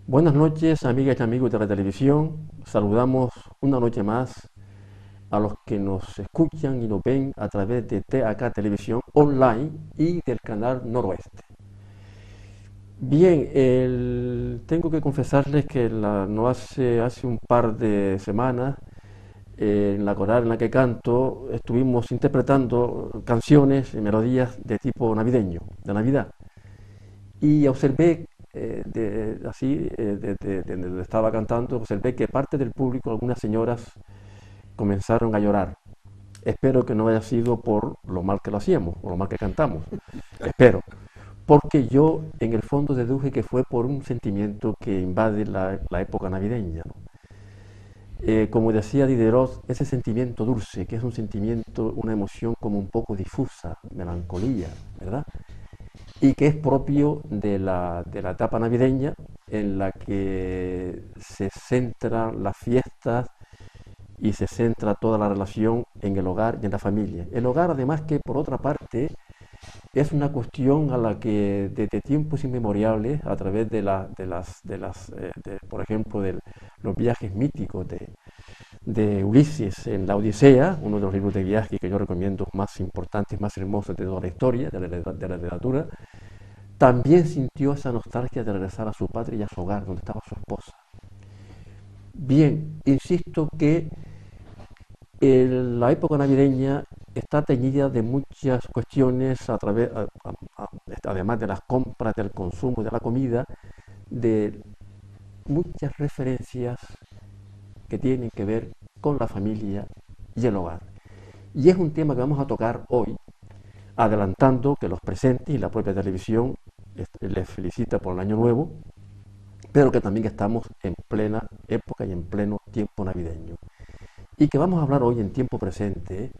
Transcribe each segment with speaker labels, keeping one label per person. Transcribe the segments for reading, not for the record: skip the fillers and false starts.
Speaker 1: Buenas noches, amigas y amigos de la televisión. Saludamos una noche más a los que nos escuchan y nos ven a través de TAK Televisión Online y del canal Noroeste. Bien, tengo que confesarles que no hace un par de semanas, en la coral en la que canto, estuvimos interpretando canciones y melodías de tipo navideño, de Navidad. Y observé, desde donde estaba cantando, observé que parte del público, algunas señoras, comenzaron a llorar. Espero que no haya sido por lo mal que lo hacíamos o lo mal que cantamos. Espero. Porque yo en el fondo deduje que fue por un sentimiento que invade la época navideña, ¿no? Como decía Diderot, ese sentimiento dulce, que es un sentimiento, una emoción como un poco difusa, melancolía, ¿verdad? Y que es propio de la etapa navideña en la que se centran las fiestas y se centra toda la relación en el hogar y en la familia. El hogar, además, que por otra parte es una cuestión a la que desde tiempos inmemoriales, a través por ejemplo, de los viajes míticos de Ulises en la Odisea, uno de los libros de viaje que yo recomiendo más importantes, más hermosos de toda la historia de la literatura, también sintió esa nostalgia de regresar a su patria y a su hogar, donde estaba su esposa. Bien, insisto que la época navideña está teñida de muchas cuestiones además de las compras, del consumo y de la comida, de muchas referencias que tienen que ver con la familia y el hogar. Y es un tema que vamos a tocar hoy, adelantando que los presentes y la propia televisión les felicita por el año nuevo, pero que también estamos en plena época y en pleno tiempo navideño. Y que vamos a hablar hoy en tiempo presente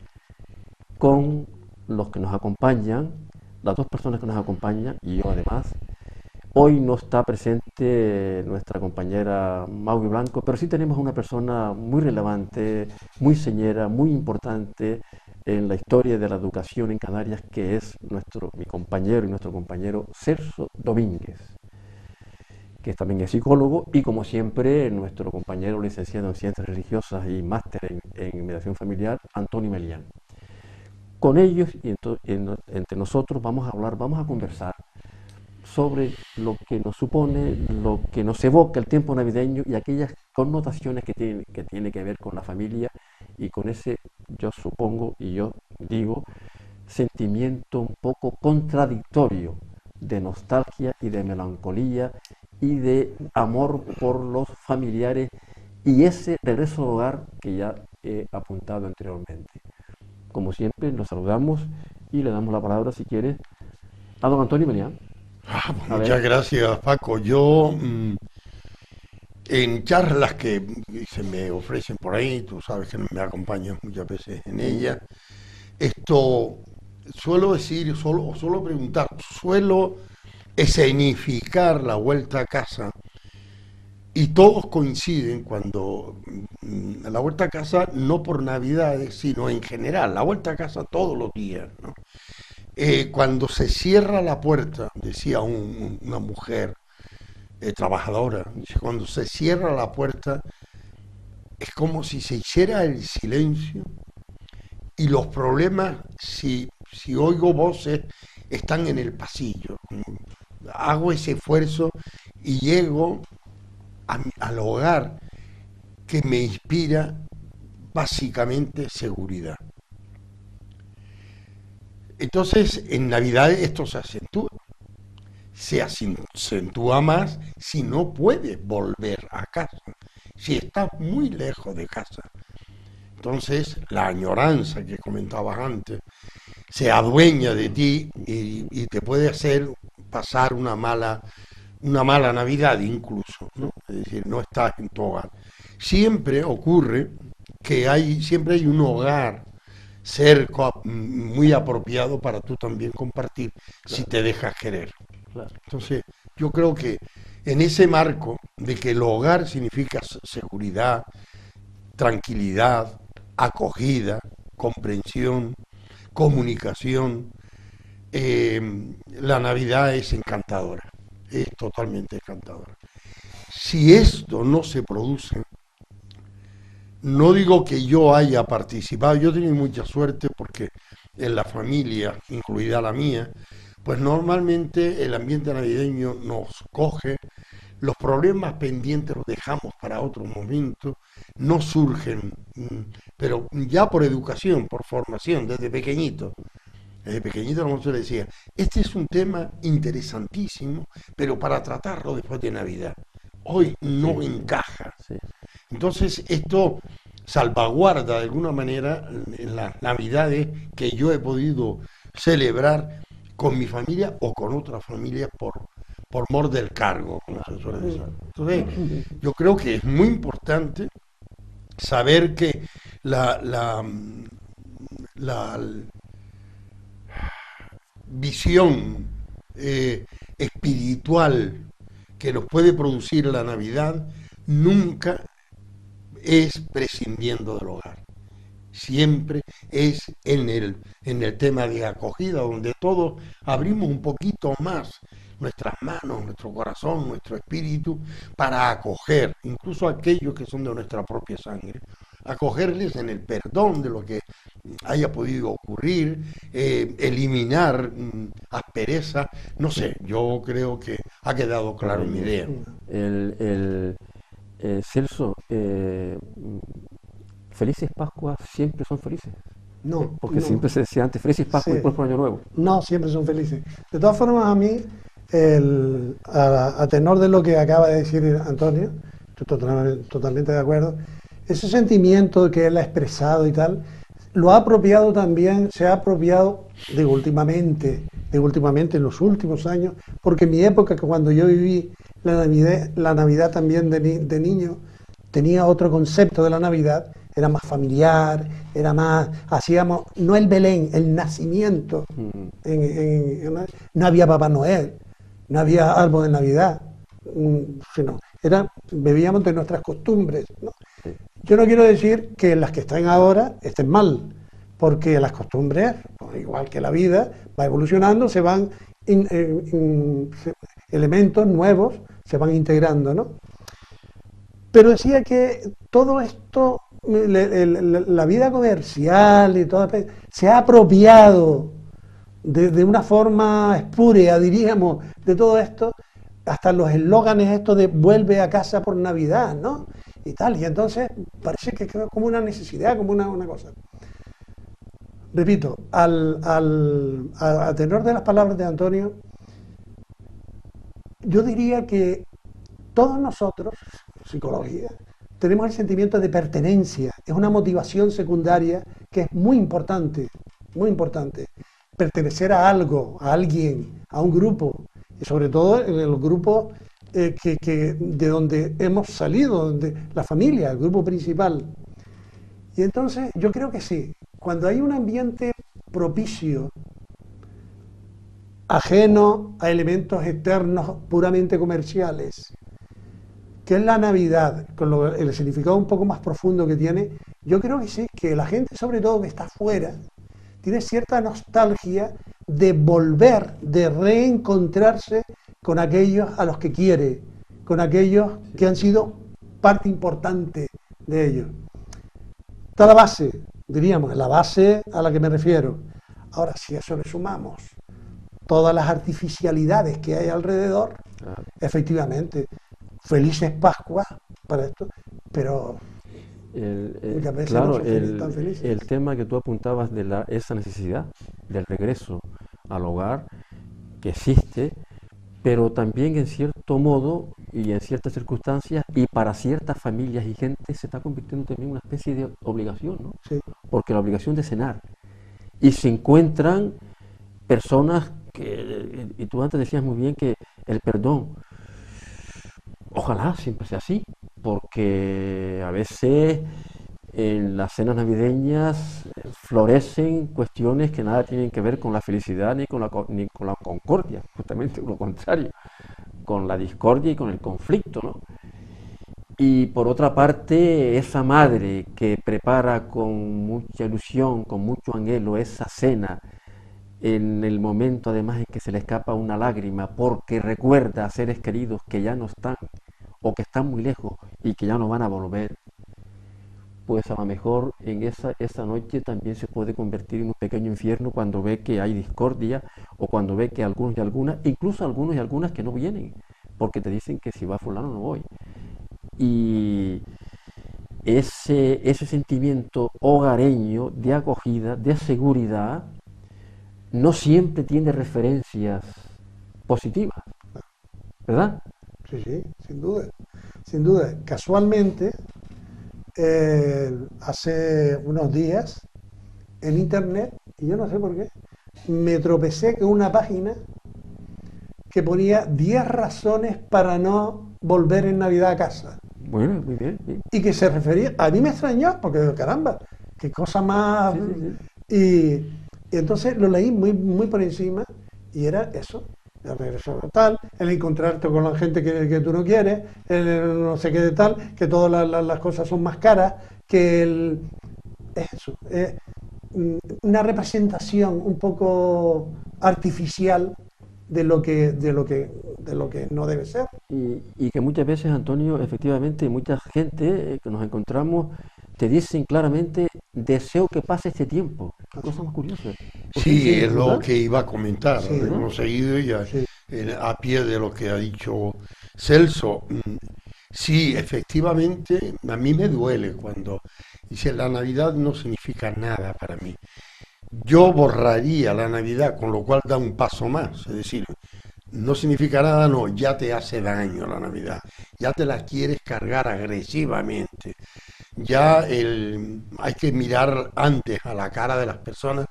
Speaker 1: con los que nos acompañan, las dos personas que nos acompañan y yo además. Hoy no está presente nuestra compañera Maui Blanco, pero sí tenemos una persona muy relevante, muy señera, muy importante en la historia de la educación en Canarias, que es mi compañero y nuestro compañero Celso Domínguez, que también es psicólogo, y como siempre nuestro compañero licenciado en Ciencias Religiosas y máster en Mediación Familiar, Antonio Melián. Con ellos y entre nosotros vamos a hablar, vamos a conversar sobre lo que nos supone, lo que nos evoca el tiempo navideño y aquellas connotaciones que tiene que ver con la familia y con ese, yo supongo y yo digo, sentimiento un poco contradictorio de nostalgia y de melancolía y de amor por los familiares y ese regreso al hogar que ya he apuntado anteriormente. Como siempre, los saludamos y le damos la palabra, si quiere, a don Antonio Melián.
Speaker 2: Pues
Speaker 1: A ver.
Speaker 2: muchas gracias, Paco. Yo, en charlas que se me ofrecen por ahí, tú sabes que me acompañas muchas veces en ellas, esto suelo decir, suelo preguntar, suelo escenificar la vuelta a casa y todos coinciden cuando la vuelta a casa, no por Navidades, sino en general, la vuelta a casa todos los días, ¿no? Cuando se cierra la puerta, decía una mujer trabajadora, dice, cuando se cierra la puerta es como si se hiciera el silencio y los problemas, si oigo voces, están en el pasillo. Hago ese esfuerzo y llego al hogar que me inspira básicamente seguridad. Entonces, en Navidad esto se acentúa más si no puedes volver a casa, si estás muy lejos de casa. Entonces, la añoranza que comentabas antes se adueña de ti y te puede hacer pasar una mala Navidad incluso, ¿no? Es decir, no estás en tu hogar. Siempre ocurre que siempre hay un hogar cerca, muy apropiado para tú también compartir si
Speaker 1: Claro,
Speaker 2: te dejas querer.
Speaker 1: claro.
Speaker 2: Entonces, yo creo que en ese marco de que el hogar significa seguridad, tranquilidad, acogida, comprensión, comunicación, la Navidad es encantadora, es totalmente encantadora. Si esto no se produce, no digo que yo haya participado, yo he tenido mucha suerte porque en la familia, incluida la mía, pues normalmente el ambiente navideño nos coge, los problemas pendientes los dejamos para otro momento, no surgen, pero ya por educación, por formación, desde pequeñito la se le decía, este es un tema interesantísimo, pero para tratarlo después de Navidad. Hoy no
Speaker 1: Sí,
Speaker 2: encaja.
Speaker 1: sí.
Speaker 2: Entonces esto salvaguarda de alguna manera en las navidades que yo he podido celebrar con mi familia o con otras familias por mor del cargo, como se suele decir. Entonces, yo creo que es muy importante saber que la, la, la visión espiritual que nos puede producir la Navidad nunca es prescindiendo del hogar. Siempre es en el tema de acogida, donde todos abrimos un poquito más nuestras manos, nuestro corazón, nuestro espíritu, para acoger, incluso a aquellos que son de nuestra propia sangre, acogerles en el perdón de lo que haya podido ocurrir, eliminar aspereza, no sé, yo creo que ha quedado claro mi
Speaker 1: Maravilloso.
Speaker 2: idea.
Speaker 1: Celso, felices Pascuas siempre son felices.
Speaker 3: No,
Speaker 1: Porque
Speaker 3: no.
Speaker 1: siempre se decía antes felices Pascuas y
Speaker 3: Sí.
Speaker 1: próspero año nuevo.
Speaker 3: No, siempre son felices. De todas formas, a mí, a tenor de lo que acaba de decir Antonio, estoy totalmente de acuerdo, ese sentimiento que él ha expresado y tal, lo ha apropiado también, se ha apropiado, digo últimamente en los últimos años, porque en mi época, que cuando yo viví la Navidad también de niño, tenía otro concepto de la Navidad, era más familiar, era más, hacíamos, no el Belén, el nacimiento. No había Papá Noel, no había árbol de Navidad, sino bebíamos de nuestras costumbres, ¿no?
Speaker 1: Sí.
Speaker 3: Yo no quiero decir que las que están ahora estén mal, porque las costumbres, pues, igual que la vida, va evolucionando, se van elementos nuevos se van integrando, ¿no? Pero decía que todo esto, la vida comercial y todo, se ha apropiado de una forma espúrea, diríamos, de todo esto, hasta los eslóganes estos de vuelve a casa por Navidad, ¿no? Y tal, y entonces parece que es como una necesidad, como una cosa. Repito, a tenor de las palabras de Antonio, yo diría que todos nosotros, psicología, tenemos el sentimiento de pertenencia, es una motivación secundaria que es muy importante, muy importante. Pertenecer a algo, a alguien, a un grupo, y sobre todo en el grupo de donde hemos salido, donde la familia, el grupo principal. Y entonces yo creo que sí, cuando hay un ambiente propicio, ajeno a elementos externos puramente comerciales, que es la Navidad, con el significado un poco más profundo que tiene, yo creo que sí, que la gente, sobre todo que está afuera, tiene cierta nostalgia de volver, de reencontrarse con aquellos a los que quiere, con aquellos que han sido parte importante de ellos. Está la base, diríamos, la base a la que me refiero. Ahora, si a eso le sumamos todas las artificialidades que hay alrededor,
Speaker 1: Claro.
Speaker 3: efectivamente, felices Pascuas para esto, pero muchas veces no
Speaker 1: Claro,
Speaker 3: son tan felices.
Speaker 1: el tema que tú apuntabas de esa necesidad del regreso al hogar que existe, pero también en cierto modo y en ciertas circunstancias y para ciertas familias y gente se está convirtiendo también en una especie de obligación, ¿no?
Speaker 3: Sí.
Speaker 1: Porque la obligación de cenar. Y se encuentran personas que, y tú antes decías muy bien que el perdón, ojalá siempre sea así, porque a veces en las cenas navideñas florecen cuestiones que nada tienen que ver con la felicidad ni con la concordia, justamente lo contrario, con la discordia y con el conflicto, ¿no? Y por otra parte, esa madre que prepara con mucha ilusión, con mucho anhelo esa cena, en el momento además en que se le escapa una lágrima porque recuerda a seres queridos que ya no están o que están muy lejos y que ya no van a volver, pues a lo mejor en esa noche también se puede convertir en un pequeño infierno cuando ve que hay discordia o cuando ve que algunos y algunas, incluso algunos y algunas que no vienen, porque te dicen que si va fulano no voy. Y ese sentimiento hogareño de acogida, de seguridad, no siempre tiene referencias positivas, ¿verdad?
Speaker 3: Sí, sí, sin duda. Sin duda. Casualmente, hace unos días, en internet, y yo no sé por qué, me tropecé con una página que ponía 10 razones para no volver en Navidad a casa.
Speaker 1: Bueno, muy bien, bien.
Speaker 3: Y que se refería, a mí me extrañó, porque caramba, qué cosa más.
Speaker 1: Sí, sí, sí.
Speaker 3: Y entonces lo leí muy, muy por encima, y era eso, el regreso tal, el encontrarte con la gente que tú no quieres, el no sé qué de tal, que todas las cosas son más caras, que es eso, una representación un poco artificial de lo que no debe ser.
Speaker 1: Y que muchas veces, Antonio, efectivamente, mucha gente que nos encontramos te dicen claramente, deseo que pase este tiempo. Qué cosa más curiosa. Porque
Speaker 2: Sí,
Speaker 1: sí,
Speaker 2: es lo
Speaker 1: ¿verdad?
Speaker 2: que iba a comentar,
Speaker 3: Sí,
Speaker 2: de
Speaker 3: ¿no?
Speaker 2: conseguido y
Speaker 3: Sí,
Speaker 2: a pie de lo que ha dicho Celso. Sí, efectivamente, a mí me duele cuando dice la Navidad no significa nada para mí. Yo borraría la Navidad, con lo cual da un paso más, es decir, no significa nada, no, ya te hace daño la Navidad, ya te la quieres cargar agresivamente, hay que mirar antes a la cara de las personas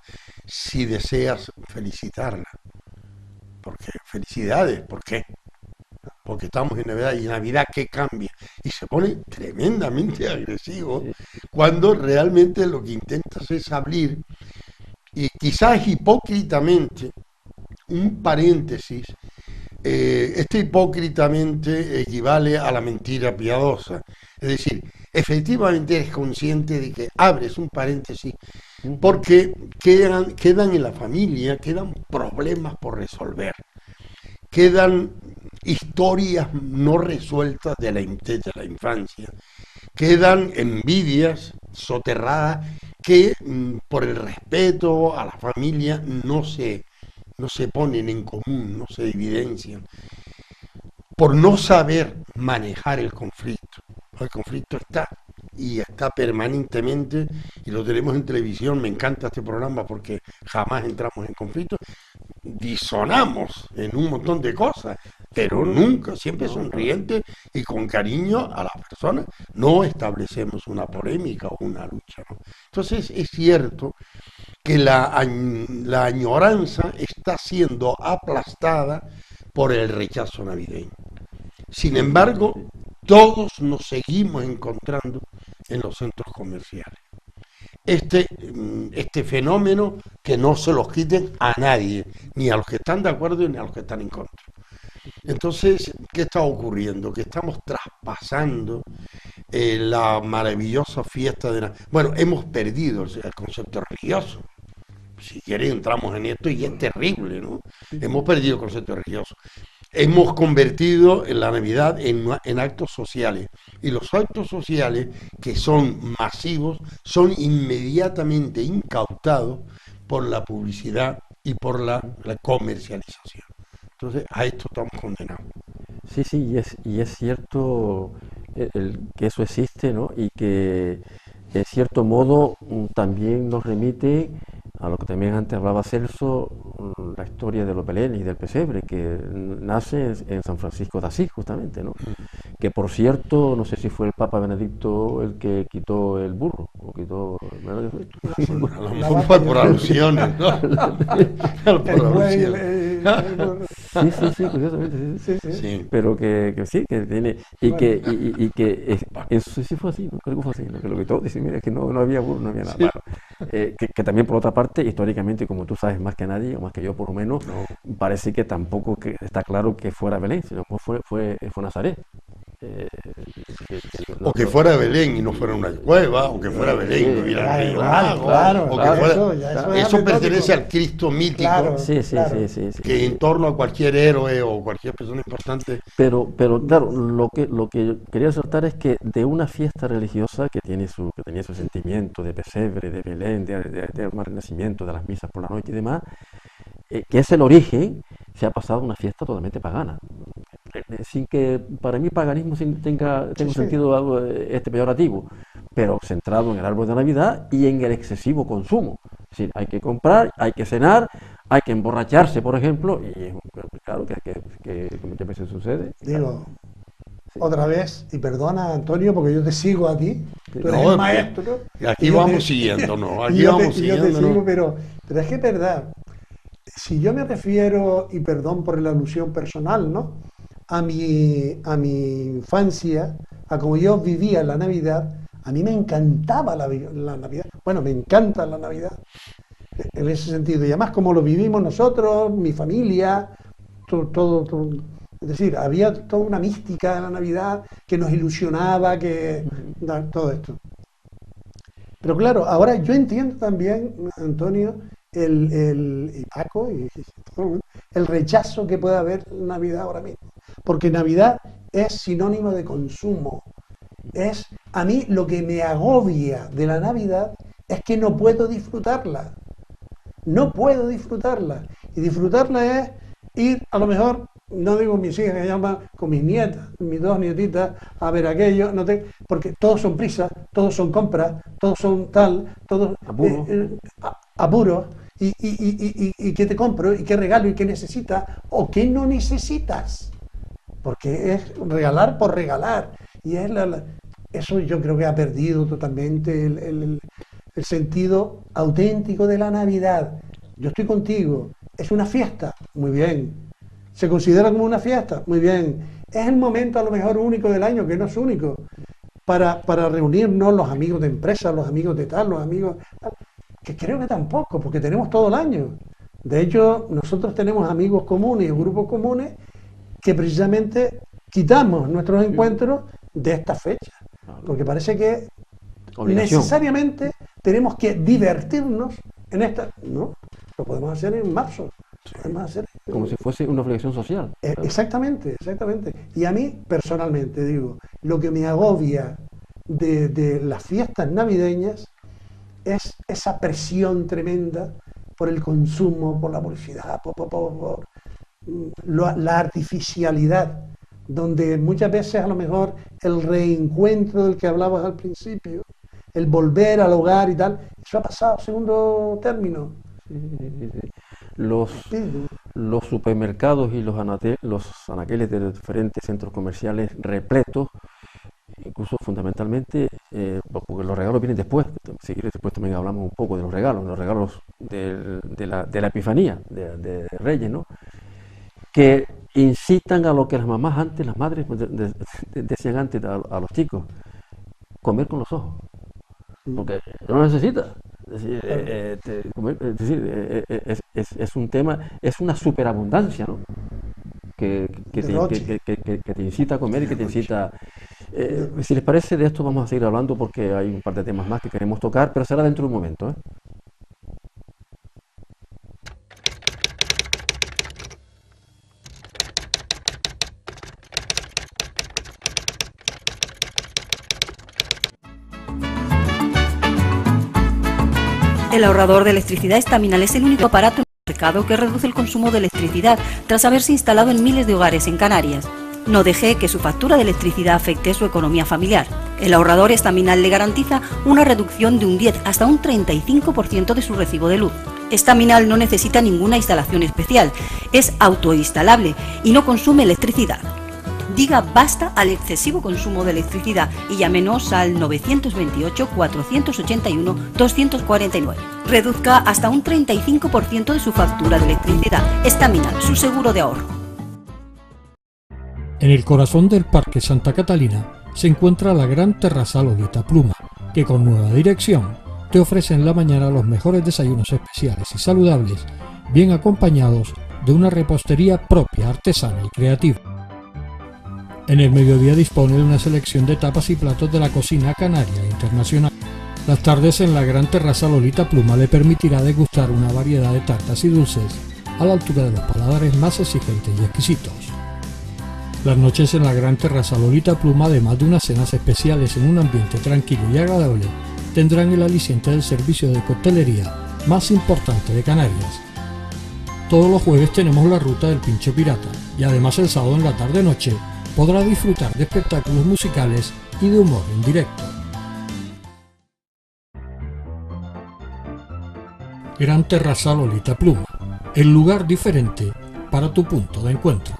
Speaker 2: si deseas felicitarla, porque felicidades, ¿por qué? Porque estamos en Navidad y Navidad que cambia y se pone tremendamente agresivo
Speaker 1: Sí,
Speaker 2: cuando realmente lo que intentas es abrir y quizás hipócritamente un paréntesis. Este hipócritamente equivale a la mentira piadosa. Es decir, efectivamente eres consciente de que abres un paréntesis
Speaker 1: ujú,
Speaker 2: porque quedan en la familia, quedan problemas por resolver, quedan historias no resueltas de la infancia, quedan envidias soterradas que por el respeto a la familia no se ponen en común, no se evidencian, por no saber manejar el conflicto. El conflicto está y está permanentemente y lo tenemos en televisión. Me encanta este programa porque jamás entramos en conflicto, disonamos en un montón de cosas, pero
Speaker 1: seguro,
Speaker 2: nunca, siempre
Speaker 1: no, claro.
Speaker 2: sonriente y con cariño a la persona. No establecemos una polémica o una lucha, ¿no? Entonces es cierto que la añoranza está siendo aplastada por el rechazo navideño. Sin
Speaker 1: Sí, sí, sí,
Speaker 2: embargo,
Speaker 1: sí.
Speaker 2: todos nos seguimos encontrando en los centros comerciales. Este fenómeno que no se los quiten a nadie, ni a los que están de acuerdo ni a los que están en contra. Entonces, ¿qué está ocurriendo? Que estamos traspasando la maravillosa fiesta de Navidad. Bueno, hemos perdido el concepto religioso. Si quieren entramos en esto y es terrible, ¿no?
Speaker 1: Sí,
Speaker 2: Hemos
Speaker 1: sí.
Speaker 2: perdido el concepto religioso. Hemos convertido en la Navidad en actos sociales. Y los actos sociales, que son masivos, son inmediatamente incautados por la publicidad y por la comercialización. Entonces, a esto estamos condenados.
Speaker 1: Sí, sí, y es cierto que eso existe, ¿no? Y que en cierto modo también nos remite a lo que también antes hablaba Celso, la historia de los belenes y del pesebre, que nace en San Francisco de Asís, justamente, ¿no? Que por cierto, no sé si fue el Papa Benedicto el que quitó el burro, o quitó, ¿verdad que fue?
Speaker 2: A lo
Speaker 3: La
Speaker 2: mejor
Speaker 3: vaca
Speaker 2: fue
Speaker 3: y
Speaker 2: por
Speaker 3: el burro.
Speaker 2: alusiones, ¿no? Por
Speaker 3: El buey,
Speaker 2: alusiones.
Speaker 3: el burro.
Speaker 1: Sí, sí, sí, curiosamente, sí, sí.
Speaker 3: Sí, sí.
Speaker 2: Sí.
Speaker 1: Pero que sí, que tiene, y
Speaker 3: Bueno,
Speaker 1: que, y que eso sí fue así, ¿no? Creo que fue así, ¿no? Que lo que todos dicen, mira, es que no había burro, no había nada.
Speaker 2: Sí.
Speaker 1: Bueno, que también por otra parte, históricamente, como tú sabes más que nadie, o más que yo por lo menos,
Speaker 2: No.
Speaker 1: parece que tampoco que está claro que fuera Belén, sino que fue Nazaret. Eh,
Speaker 2: O que fuera Belén y no fuera una cueva, o que fuera Belén y no hubiera río lago, o que fuera... Eso pertenece al Cristo mítico,
Speaker 3: Claro,
Speaker 1: Sí.
Speaker 2: que en torno a cualquier héroe o cualquier persona importante.
Speaker 1: Pero claro, lo que quería resaltar es que de una fiesta religiosa que tenía su sentimiento de pesebre, de Belén, de nacimiento, de las misas por la noche y demás, que es el origen, se ha pasado a una fiesta totalmente pagana. Sin que para mí paganismo tenga un sentido peyorativo, pero centrado en el árbol de Navidad y en el excesivo consumo. Es decir, hay que comprar, hay que cenar, hay que emborracharse, por ejemplo, y claro que muchas veces sucede.
Speaker 3: Digo,
Speaker 1: Sí.
Speaker 3: otra vez, y perdona Antonio, porque yo te sigo a ti, tú eres
Speaker 2: No,
Speaker 3: el maestro.
Speaker 2: Y aquí
Speaker 3: y yo
Speaker 2: vamos
Speaker 3: te-
Speaker 2: siguiéndonos,
Speaker 3: y
Speaker 2: aquí
Speaker 3: yo
Speaker 2: vamos
Speaker 3: te, y yo te
Speaker 2: siguiéndonos.
Speaker 3: sigo, pero es que es verdad. Si yo me refiero, y perdón por la alusión personal, ¿no? A mi infancia, a como yo vivía la Navidad, a mí me encantaba la Navidad. Bueno, me encanta la Navidad en ese sentido. Y además como lo vivimos nosotros, mi familia, todo. Es decir, había toda una mística de la Navidad que nos ilusionaba, todo esto. Pero claro, ahora yo entiendo también, Antonio, y Paco, y todo el mundo, el rechazo que puede haber en Navidad ahora mismo. Porque Navidad es sinónimo de consumo. A mí lo que me agobia de la Navidad es que no puedo disfrutarla. No puedo disfrutarla. Y disfrutarla es ir, a lo mejor, no digo mis hijas, que llaman con mis nietas, mis dos nietitas, a ver aquello, porque todos son prisas, todos son compras, todos son todos apuros, y qué te compro, y qué regalo, y qué necesitas, o qué no necesitas. Porque es regalar por regalar. Y eso yo creo que ha perdido totalmente el sentido auténtico de la Navidad. Yo estoy contigo. Es una fiesta, muy bien. ¿Se considera como una fiesta? Muy bien. Es el momento a lo mejor único del año, que no es único, para reunirnos los amigos de empresa, los amigos de tal, los amigos... Que creo que tampoco, porque tenemos todo el año. De hecho, nosotros tenemos amigos comunes y grupos comunes que precisamente quitamos nuestros encuentros de esta fecha. Porque parece que
Speaker 1: Obligación.
Speaker 3: necesariamente tenemos que divertirnos en esta... No, lo podemos hacer en marzo. Podemos hacer...
Speaker 1: Como si fuese una obligación social.
Speaker 3: Exactamente. Y a mí, personalmente, digo, lo que me agobia de las fiestas navideñas es esa presión tremenda por el consumo, por la publicidad, por la artificialidad, donde muchas veces a lo mejor el reencuentro del que hablabas al principio, el volver al hogar y tal, eso ha pasado a segundo término.
Speaker 1: Sí. Los supermercados y los anaqueles de los diferentes centros comerciales repletos, incluso fundamentalmente, porque los regalos vienen después. Si quieres, después también hablamos un poco de los regalos de la Epifanía, de Reyes, ¿no? Que incitan a lo que las mamás antes, las madres decían antes a los chicos: comer con los ojos, porque no lo necesitas. Es decir, es un tema, es una superabundancia, ¿no? Que te incita a comer y que te incita... si les parece, de esto vamos a seguir hablando porque hay un par de temas más que queremos tocar, pero será dentro de un momento, ¿eh?
Speaker 4: El ahorrador de electricidad Estaminal es el único aparato en el mercado que reduce el consumo de electricidad tras haberse instalado en miles de hogares en Canarias. No deje que su factura de electricidad afecte su economía familiar. El ahorrador Estaminal le garantiza una reducción de un 10 hasta un 35% de su recibo de luz. Estaminal no necesita ninguna instalación especial, es autoinstalable y no consume electricidad. Diga basta al excesivo consumo de electricidad y llámenos al 928-481-249. Reduzca hasta un 35% de su factura de electricidad. Estaminal, su seguro de ahorro.
Speaker 5: En el corazón del Parque Santa Catalina se encuentra la gran terrazal Odieta Pluma, que con nueva dirección te ofrece en la mañana los mejores desayunos especiales y saludables, bien acompañados de una repostería propia, artesana y creativa. En el mediodía dispone de una selección de tapas y platos de la cocina canaria internacional. Las tardes en la gran terraza Lolita Pluma le permitirá degustar una variedad de tartas y dulces a la altura de los paladares más exigentes y exquisitos. Las noches en la gran terraza Lolita Pluma, además de unas cenas especiales en un ambiente tranquilo y agradable, tendrán el aliciente del servicio de coctelería más importante de Canarias. Todos los jueves tenemos la ruta del Pincho Pirata y además el sábado en la tarde-noche podrá disfrutar de espectáculos musicales y de humor en directo. Gran Terraza Lolita Pluma, el lugar diferente para tu punto de encuentro.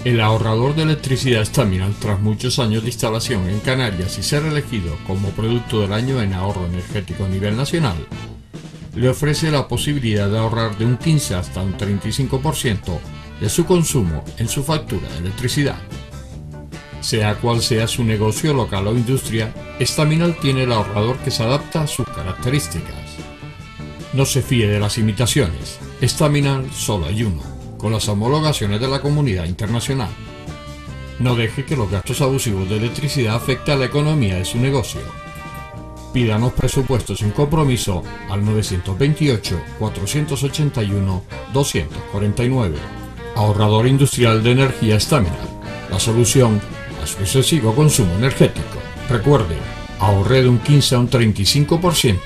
Speaker 5: El ahorrador de electricidad Staminal, tras muchos años de instalación en Canarias y ser elegido como producto del año en ahorro energético a nivel nacional, le ofrece la posibilidad de ahorrar de un 15 hasta un 35% de su consumo en su factura de electricidad. Sea cual sea su negocio local o industria, Staminal tiene el ahorrador que se adapta a sus características. No se fíe de las imitaciones, Staminal solo hay uno, con las homologaciones de la comunidad internacional. No deje que los gastos abusivos de electricidad afecten a la economía de su negocio. Pídanos presupuestos sin compromiso al 928-481-249. Ahorrador industrial de energía Staminal, la solución a su excesivo consumo energético. Recuerde, ahorre de un 15 a un 35%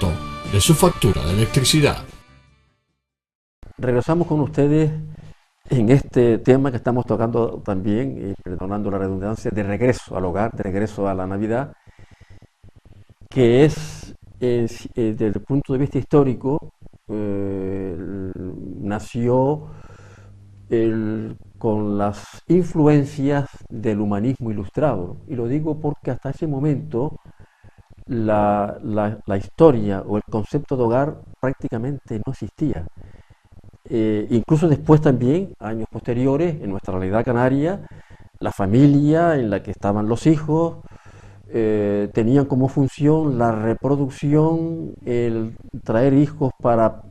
Speaker 5: de su factura de electricidad.
Speaker 1: Regresamos con ustedes en este tema que estamos tocando también, perdonando la redundancia, de regreso al hogar, de regreso a la Navidad, que es, desde el punto de vista histórico, nació con las influencias del humanismo ilustrado. Y lo digo porque hasta ese momento la historia o el concepto de hogar prácticamente no existía. Incluso después también, años posteriores, en nuestra realidad canaria, la familia en la que estaban los hijos tenían como función la reproducción, el traer hijos para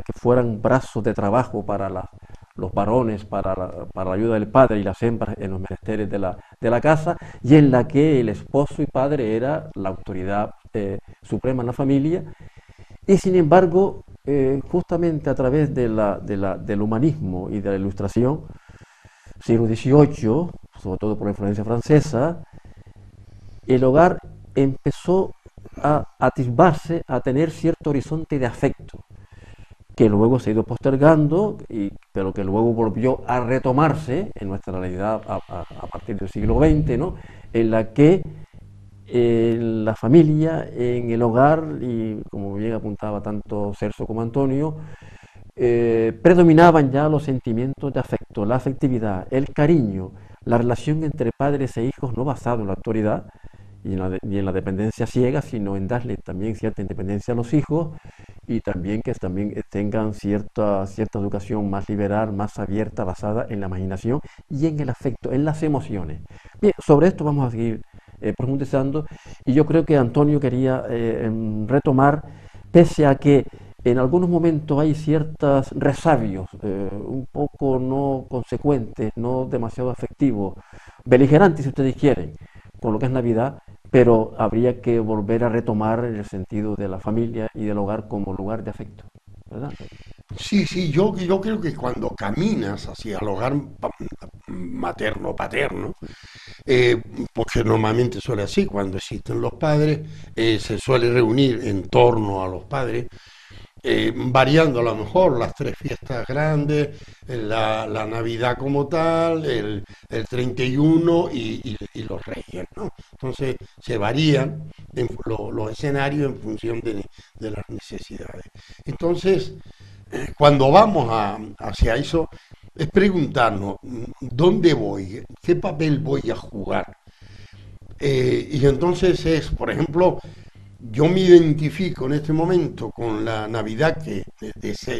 Speaker 1: que fueran brazos de trabajo para los varones, para la ayuda del padre, y las hembras en los menesteres de la casa, y en la que el esposo y padre era la autoridad suprema en la familia. Y sin embargo, justamente a través del humanismo y de la ilustración, siglo XVIII, sobre todo por la influencia francesa, el hogar empezó a atisbarse, a tener cierto horizonte de afecto, que luego se ha ido postergando, pero que luego volvió a retomarse en nuestra realidad a partir del siglo XX, ¿no? En la que la familia, en el hogar, y como bien apuntaba tanto Celso como Antonio, predominaban ya los sentimientos de afecto, la afectividad, el cariño, la relación entre padres e hijos no basado en la autoridad y en la dependencia ciega, sino en darle también cierta independencia a los hijos, y también que tengan cierta educación más liberal, más abierta, basada en la imaginación y en el afecto, en las emociones. Bien, sobre esto vamos a seguir profundizando, y yo creo que Antonio quería retomar, pese a que en algunos momentos hay ciertos resabios un poco no consecuentes, no demasiado afectivos, beligerantes si ustedes quieren, con lo que es Navidad, pero habría que volver a retomar el sentido de la familia y del hogar como lugar de afecto, ¿verdad?
Speaker 2: Sí, yo creo que cuando caminas hacia el hogar materno-paterno, porque normalmente suele así, cuando existen los padres, se suele reunir en torno a los padres, variando a lo mejor las tres fiestas grandes, la Navidad como tal, el 31 y los Reyes, ¿no? Entonces se varían los escenarios en función de las necesidades. Entonces, cuando vamos hacia eso, es preguntarnos, ¿dónde voy? ¿Qué papel voy a jugar? Y entonces por ejemplo, yo me identifico en este momento con la Navidad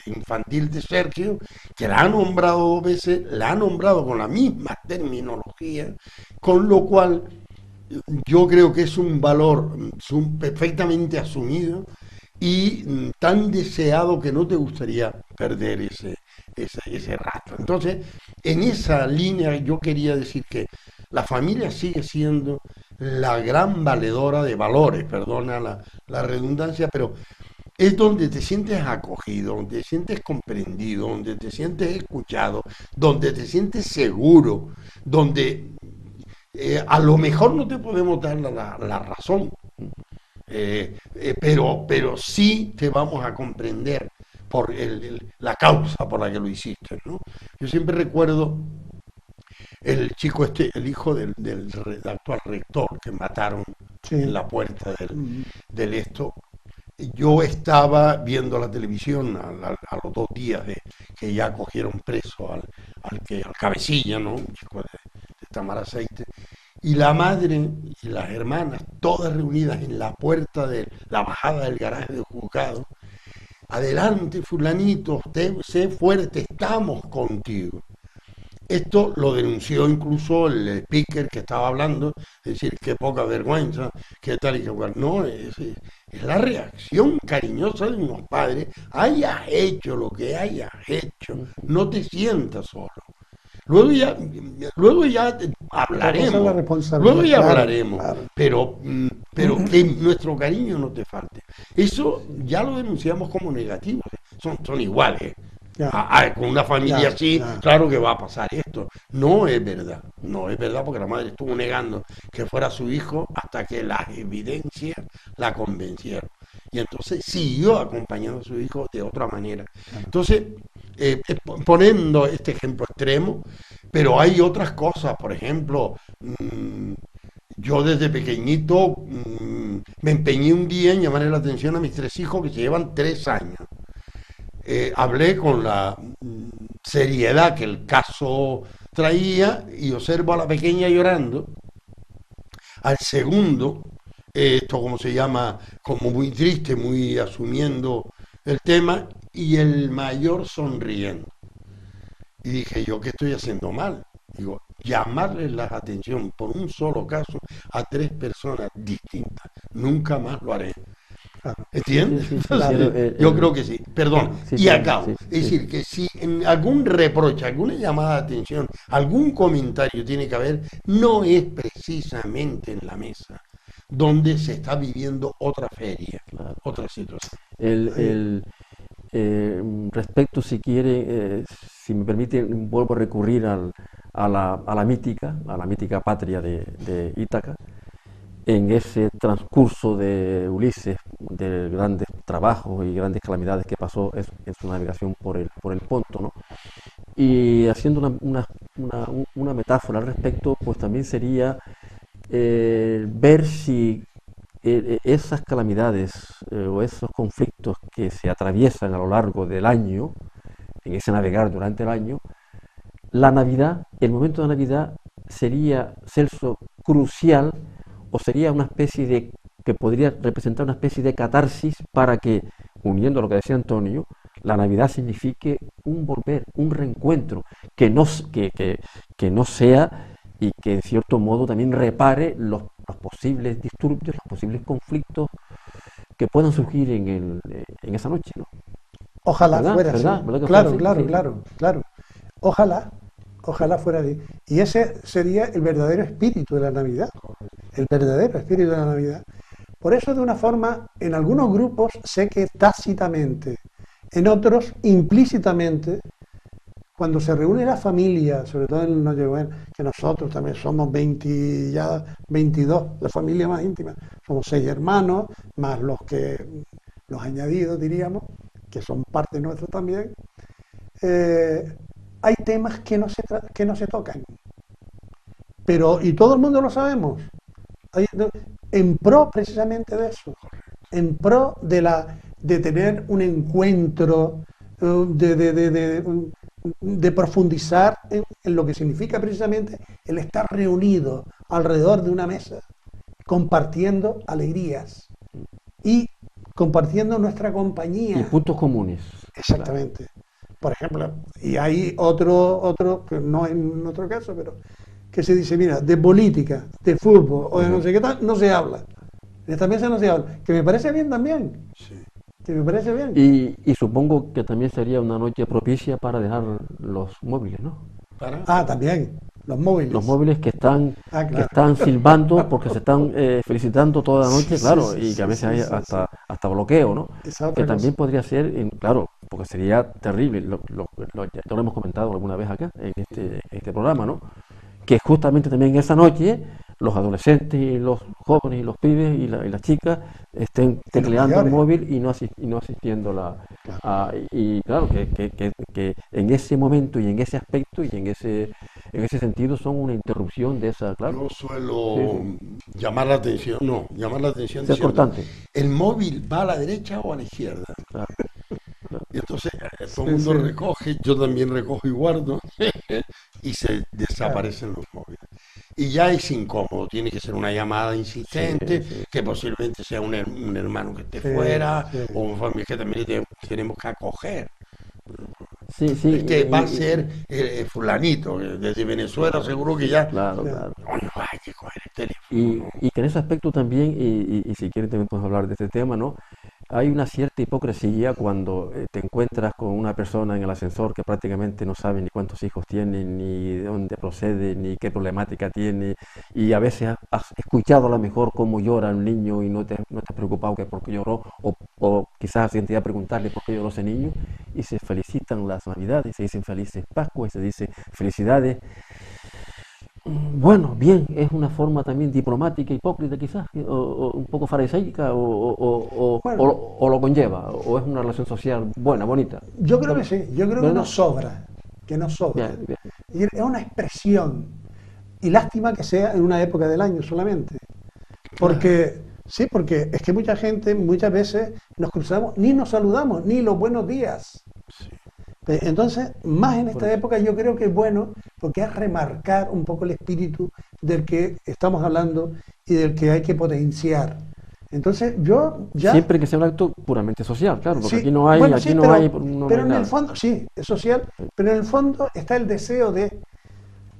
Speaker 2: infantil de Sergio, que la ha nombrado 2 veces, la ha nombrado con la misma terminología, con lo cual yo creo que es un valor perfectamente asumido, y tan deseado que no te gustaría perder ese rastro. Entonces, en esa línea yo quería decir que la familia sigue siendo la gran valedora de valores, perdona la redundancia, pero es donde te sientes acogido, donde te sientes comprendido, donde te sientes escuchado, donde te sientes seguro, donde a lo mejor no te podemos dar la razón, pero sí te vamos a comprender por la causa por la que lo hiciste, ¿no? Yo siempre recuerdo el chico el hijo del actual rector que mataron en la puerta del esto. Yo estaba viendo la televisión a los 2 días de que ya cogieron preso al cabecilla, ¿no? Un chico de Tamaraceite. Y la madre y las hermanas, todas reunidas en la puerta de la bajada del garaje del juzgado. Adelante, fulanito, sé fuerte, estamos contigo. Esto lo denunció incluso el speaker que estaba hablando, es decir, qué poca vergüenza, qué tal y qué cual. No, es la reacción cariñosa de unos padres. Hayas hecho lo que hayas hecho, no te sientas solo. Luego ya hablaremos, claro. Pero que nuestro cariño no te falte. Eso ya lo denunciamos como negativo, son iguales. Con una familia así, claro que va a pasar esto. No es verdad porque la madre estuvo negando que fuera su hijo hasta que las evidencias la convencieron. Y entonces siguió acompañando a su hijo de otra manera. Entonces, poniendo este ejemplo extremo, pero hay otras cosas, por ejemplo, yo desde pequeñito me empeñé un día en llamarle la atención a mis 3 hijos que se llevan 3 años. Hablé con la seriedad que el caso traía y observo a la pequeña llorando, al segundo, esto como se llama, como muy triste, muy asumiendo el tema, y el mayor sonriendo. Y dije yo, ¿qué estoy haciendo mal? Digo, llamarles la atención por un solo caso a 3 personas distintas. Nunca más lo haré. ¿Entiendes?
Speaker 1: Sí, claro,
Speaker 2: yo creo que sí. Perdón.
Speaker 1: Sí,
Speaker 2: acabo.
Speaker 1: Sí,
Speaker 2: es decir, que si en algún reproche, alguna llamada de atención, algún comentario tiene que haber, no es precisamente en la mesa donde se está viviendo otra feria, otra situación.
Speaker 1: Respecto, si quiere, si me permite, vuelvo a recurrir a la mítica patria de Ítaca. En ese transcurso de Ulises, de grandes trabajos y grandes calamidades que pasó en su navegación por el Ponto, ¿no? Y haciendo una metáfora al respecto, pues también sería ver si esas calamidades o esos conflictos que se atraviesan a lo largo del año, en ese navegar durante el año, la Navidad, el momento de Navidad sería, Celso, crucial, o sería una especie que podría representar una especie de catarsis para que, uniendo lo que decía Antonio, la Navidad signifique un volver, un reencuentro, que no sea y que en cierto modo también repare los posibles disturbios, los posibles conflictos que puedan surgir en esa noche, ¿no?
Speaker 3: Ojalá fuera así. Claro. Ojalá fuera así. Y ese sería el verdadero espíritu de la Navidad. El verdadero espíritu de la Navidad. Por eso, de una forma, en algunos grupos sé que tácitamente, en otros implícitamente, cuando se reúne la familia, sobre todo en Nochebuena, que nosotros también somos 22, la familia más íntima, somos 6 hermanos, más los añadidos, diríamos, que son parte nuestra también, hay temas que no se tocan. Pero, y todo el mundo lo sabemos, en pro precisamente de eso, en pro de tener un encuentro, de profundizar en lo que significa precisamente el estar reunido alrededor de una mesa, compartiendo alegrías y compartiendo nuestra compañía.
Speaker 1: Y puntos comunes.
Speaker 3: Exactamente. Claro. Por ejemplo, y hay otro, que no en nuestro caso, pero que se dice, mira, de política, de fútbol o de no sé qué tal, no se habla. En esta mesa no se habla, que me parece bien también. Sí. Sí, me parece bien.
Speaker 1: Y supongo que también sería una noche propicia para dejar los móviles, ¿no?
Speaker 3: También, los móviles.
Speaker 1: Los móviles que están
Speaker 3: Claro.
Speaker 1: silbando porque se están felicitando toda la noche,
Speaker 3: Sí,
Speaker 1: claro,
Speaker 3: sí,
Speaker 1: y que a
Speaker 3: sí,
Speaker 1: veces
Speaker 3: sí,
Speaker 1: hay
Speaker 3: sí, sí.
Speaker 1: hasta bloqueo, ¿no?
Speaker 3: Esa
Speaker 1: Que
Speaker 3: otra
Speaker 1: también
Speaker 3: cosa.
Speaker 1: podría ser, claro, porque sería terrible, ya lo hemos comentado alguna vez acá en este programa, ¿no? Que justamente también esa noche los adolescentes y los jóvenes y los pibes y las chicas estén
Speaker 3: Y los
Speaker 1: tecleando el
Speaker 3: mayores.
Speaker 1: móvil y no asistiendo
Speaker 3: Claro.
Speaker 1: y claro que en ese momento y en ese aspecto y en ese sentido son una interrupción de esa, claro,
Speaker 2: Yo
Speaker 1: sí,
Speaker 2: suelo
Speaker 1: sí,
Speaker 2: llamar la atención
Speaker 1: ser
Speaker 2: diciendo,
Speaker 1: cortante,
Speaker 2: ¿el móvil va a la derecha o a la izquierda?
Speaker 1: claro, claro.
Speaker 2: Y entonces todo el
Speaker 3: Sí,
Speaker 2: mundo
Speaker 3: sí.
Speaker 2: recoge, yo también recojo y guardo, y se
Speaker 3: Claro.
Speaker 2: desaparecen los móviles. Y ya es incómodo, tiene que ser una llamada
Speaker 1: Sí,
Speaker 2: insistente,
Speaker 1: sí,
Speaker 2: que posiblemente sea un hermano que esté
Speaker 3: Sí,
Speaker 2: fuera,
Speaker 3: sí.
Speaker 2: o una familia que también tenemos que acoger.
Speaker 1: sí, sí,
Speaker 2: Es que va a ser fulanito, desde Venezuela seguro que ya,
Speaker 1: claro,
Speaker 3: Ya.
Speaker 1: claro.
Speaker 2: coño, hay que coger el teléfono.
Speaker 1: Y que en ese aspecto también, y si quieren también podemos hablar de este tema, ¿no? Hay una cierta hipocresía cuando te encuentras con una persona en el ascensor que prácticamente no sabe ni cuántos hijos tiene, ni de dónde procede, ni qué problemática tiene, y a veces has escuchado a lo mejor cómo llora un niño y no te has preocupado que por qué lloró, o quizás has sentido preguntarle por qué lloró ese niño, y se felicitan las Navidades, se dicen felices Pascuas, y se dice felicidades. Bueno, bien, es una forma también diplomática, hipócrita quizás, o un poco fariseica,
Speaker 3: Bueno,
Speaker 1: o lo conlleva, o es una relación social buena, bonita.
Speaker 3: yo creo que sí, yo creo que no
Speaker 1: ¿Verdad?
Speaker 3: sobra, que no sobra.
Speaker 1: Bien, bien.
Speaker 3: Y es una expresión, y lástima que sea en una época del año solamente. Porque, sí, porque es que mucha gente, muchas veces nos cruzamos, ni nos saludamos, ni los buenos días. Entonces, más en esta época yo creo que es bueno, porque es remarcar un poco el espíritu del que estamos hablando y del que hay que potenciar. Entonces, yo ya...
Speaker 1: Siempre que sea un acto puramente social, claro, porque
Speaker 3: Sí,
Speaker 1: aquí no hay,
Speaker 3: bueno,
Speaker 1: aquí
Speaker 3: sí,
Speaker 1: no hay, no
Speaker 3: pero
Speaker 1: hay
Speaker 3: en el
Speaker 1: nada.
Speaker 3: fondo, sí, es social, pero en el fondo está el deseo de...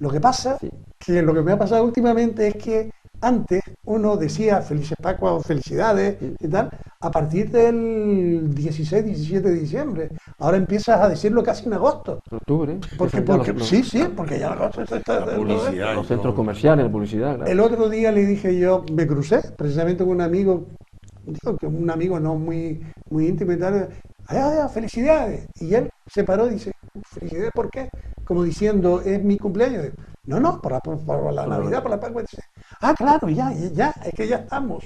Speaker 3: Lo que pasa,
Speaker 1: Sí,
Speaker 3: que lo que me ha pasado últimamente es que antes uno decía felices Pascuas o felicidades
Speaker 1: sí,
Speaker 3: y tal, a partir del 16, 17 de diciembre. Ahora empiezas a decirlo casi en agosto.
Speaker 1: en octubre,
Speaker 3: Porque,
Speaker 1: empiezan ya
Speaker 3: sí, porque ya la cosa está...
Speaker 2: La publicidad
Speaker 1: los
Speaker 2: y
Speaker 1: centros
Speaker 2: todo.
Speaker 1: comerciales, la publicidad, claro.
Speaker 3: El otro día le dije yo, me crucé precisamente con un amigo, digo que un amigo no muy, muy íntimo y tal, felicidades. Y él se paró y dice, felicidades, ¿por qué? Como diciendo, es mi cumpleaños. No, por la Navidad, por la Pascua. Dice, claro, ya, es que ya estamos.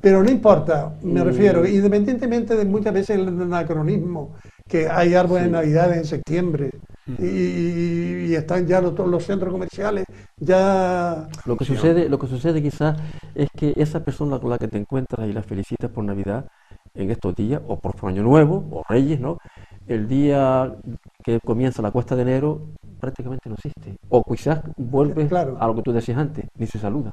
Speaker 3: Pero no importa, me refiero, independientemente de muchas veces el anacronismo, que hay árboles de Navidad en septiembre y están ya todos los centros comerciales, ya...
Speaker 1: Lo que sucede quizás es que esa persona con la que te encuentras y la felicitas por Navidad en estos días, o por Año Nuevo, o Reyes, ¿no? El día que comienza la cuesta de enero prácticamente no existe. O quizás vuelves
Speaker 3: Claro.
Speaker 1: a lo que tú decías antes, ni se saluda.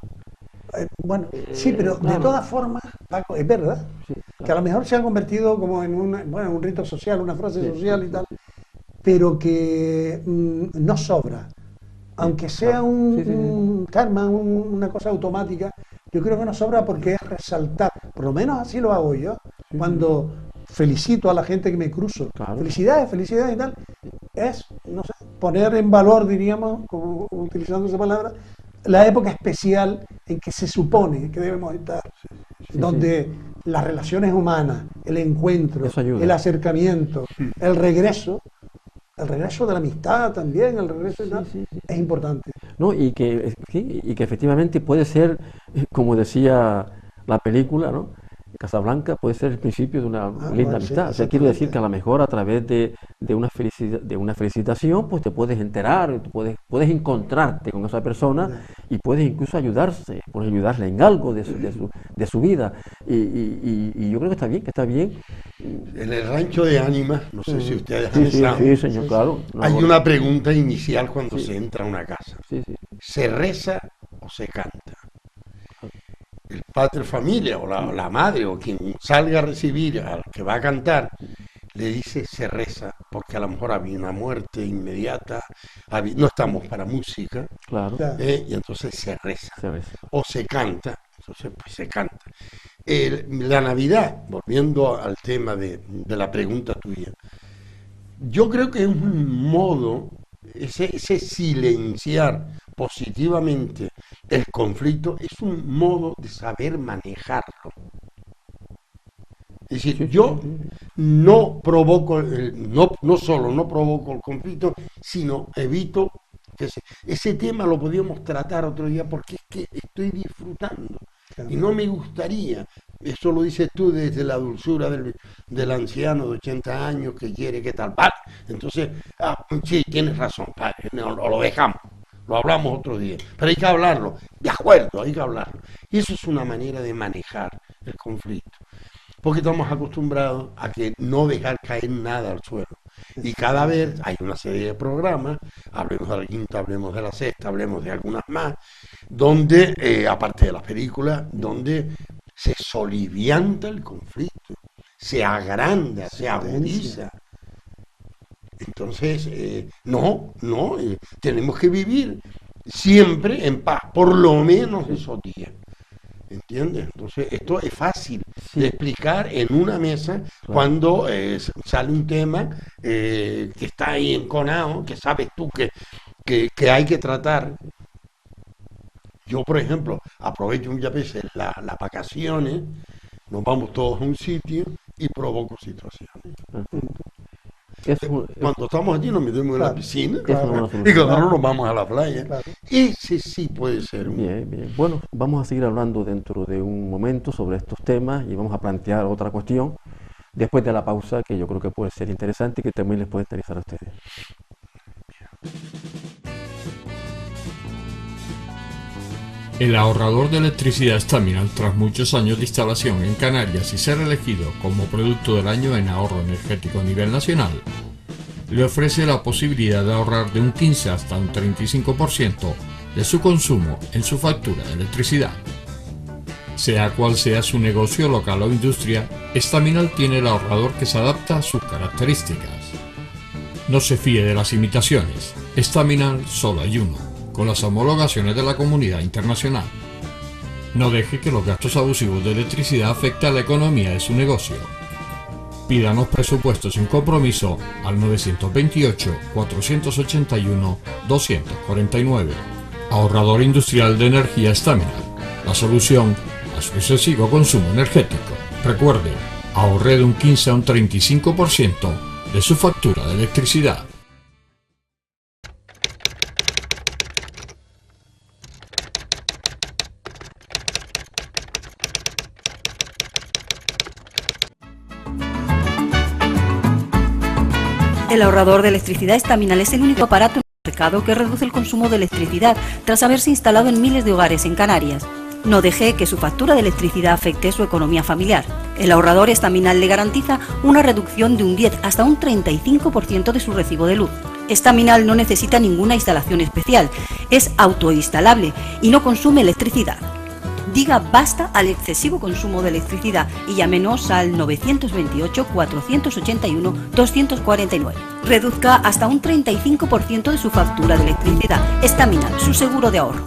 Speaker 3: Bueno, sí, pero de
Speaker 1: claro.
Speaker 3: todas formas, Paco, es verdad
Speaker 1: Sí,
Speaker 3: que a lo mejor se ha convertido como en un rito social, una frase
Speaker 1: Sí,
Speaker 3: social
Speaker 1: sí,
Speaker 3: y tal, pero que no sobra. Aunque sea
Speaker 1: claro. Sí, sí, sí.
Speaker 3: un karma, una cosa automática, yo creo que no sobra porque es resaltar, por lo menos así lo hago yo, cuando felicito a la gente que me cruzo.
Speaker 1: Claro.
Speaker 3: Felicidades y tal, es, no sé, poner en valor, diríamos, como, utilizando esa palabra, la época especial en que se supone que debemos estar, donde las relaciones humanas, el encuentro,
Speaker 1: Eso ayuda.
Speaker 3: el acercamiento, el regreso de la amistad también, el regreso y tal, es importante.
Speaker 1: ¿No? Sí, y que efectivamente puede ser, como decía la película, ¿no? Casablanca puede ser el principio de una linda
Speaker 3: bueno,
Speaker 1: amistad.
Speaker 3: sí,
Speaker 1: O sea, quiero decir
Speaker 3: exactamente.
Speaker 1: que a lo mejor a través de una felicitación, pues te puedes enterar, puedes encontrarte con esa persona y puedes incluso puedes ayudarle en algo de su vida. Y yo creo que está bien.
Speaker 2: En el rancho de ánimas, no sé si ustedes han
Speaker 1: Sí, sí,
Speaker 2: estado,
Speaker 1: sí, señor, claro.
Speaker 2: hay una pregunta inicial cuando se entra a una casa.
Speaker 1: Sí, sí.
Speaker 2: ¿Se reza o se canta? El padre familia o la madre o quien salga a recibir al que va a cantar le dice se reza porque a lo mejor había una muerte inmediata, no estamos para música,
Speaker 1: Claro.
Speaker 3: Ya.
Speaker 2: y entonces se reza
Speaker 1: Se ve.
Speaker 2: o se canta, entonces pues se canta. La Navidad, volviendo al tema de la pregunta tuya, yo creo que es un modo, ese silenciar positivamente el conflicto, es un modo de saber manejarlo. Es decir, yo no provoco, no solo no provoco el conflicto, sino evito que ese tema lo podíamos tratar otro día porque es que estoy disfrutando y no me gustaría, eso lo dices tú desde la dulzura del anciano de 80 años que quiere que tal, vale, entonces, sí, tienes razón, padre, no, lo dejamos. Lo hablamos otro día, pero hay que hablarlo, de acuerdo, hay que hablarlo. Y eso es una manera de manejar el conflicto, porque estamos acostumbrados a que no dejar caer nada al suelo. Y cada vez hay una serie de programas, hablemos de la quinta, hablemos de la sexta, hablemos de algunas más, donde, aparte de las películas, donde se solivianta el conflicto, se agranda, se agudiza. Entonces, tenemos que vivir siempre en paz, por lo menos esos días. ¿Entiendes? Entonces, esto es fácil de explicar en una mesa cuando sale un tema que está ahí enconado, que sabes tú que hay que tratar. Yo, por ejemplo, aprovecho muchas veces las vacaciones, nos vamos todos a un sitio y provoco situaciones. Cuando estamos allí nos metemos en la piscina y cuando no nos vamos a la playa. Ese sí puede ser.
Speaker 1: Bien, bien. Bueno, vamos a seguir hablando dentro de un momento sobre estos temas y vamos a plantear otra cuestión después de la pausa que yo creo que puede ser interesante y que también les puede interesar a ustedes.
Speaker 5: El ahorrador de electricidad Staminal, tras muchos años de instalación en Canarias y ser elegido como producto del año en ahorro energético a nivel nacional, le ofrece la posibilidad de ahorrar de un 15 hasta un 35% de su consumo en su factura de electricidad. Sea cual sea su negocio local o industria, Staminal tiene el ahorrador que se adapta a sus características. No se fíe de las imitaciones, Staminal solo hay uno, con las homologaciones de la comunidad internacional. No deje que los gastos abusivos de electricidad afecten a la economía de su negocio. Pídanos presupuestos sin compromiso al 928-481-249. Ahorrador industrial de energía Staminal, la solución a su excesivo consumo energético. Recuerde, ahorre de un 15 a un 35% de su factura de electricidad.
Speaker 4: El ahorrador de electricidad Staminal es el único aparato en el mercado que reduce el consumo de electricidad tras haberse instalado en miles de hogares en Canarias. No deje que su factura de electricidad afecte su economía familiar. El ahorrador Staminal le garantiza una reducción de un 10 hasta un 35% de su recibo de luz. Staminal no necesita ninguna instalación especial, es autoinstalable y no consume electricidad. Diga basta al excesivo consumo de electricidad y llámenos al 928-481-249. Reduzca hasta un 35% de su factura de electricidad. Staminal, su seguro de ahorro.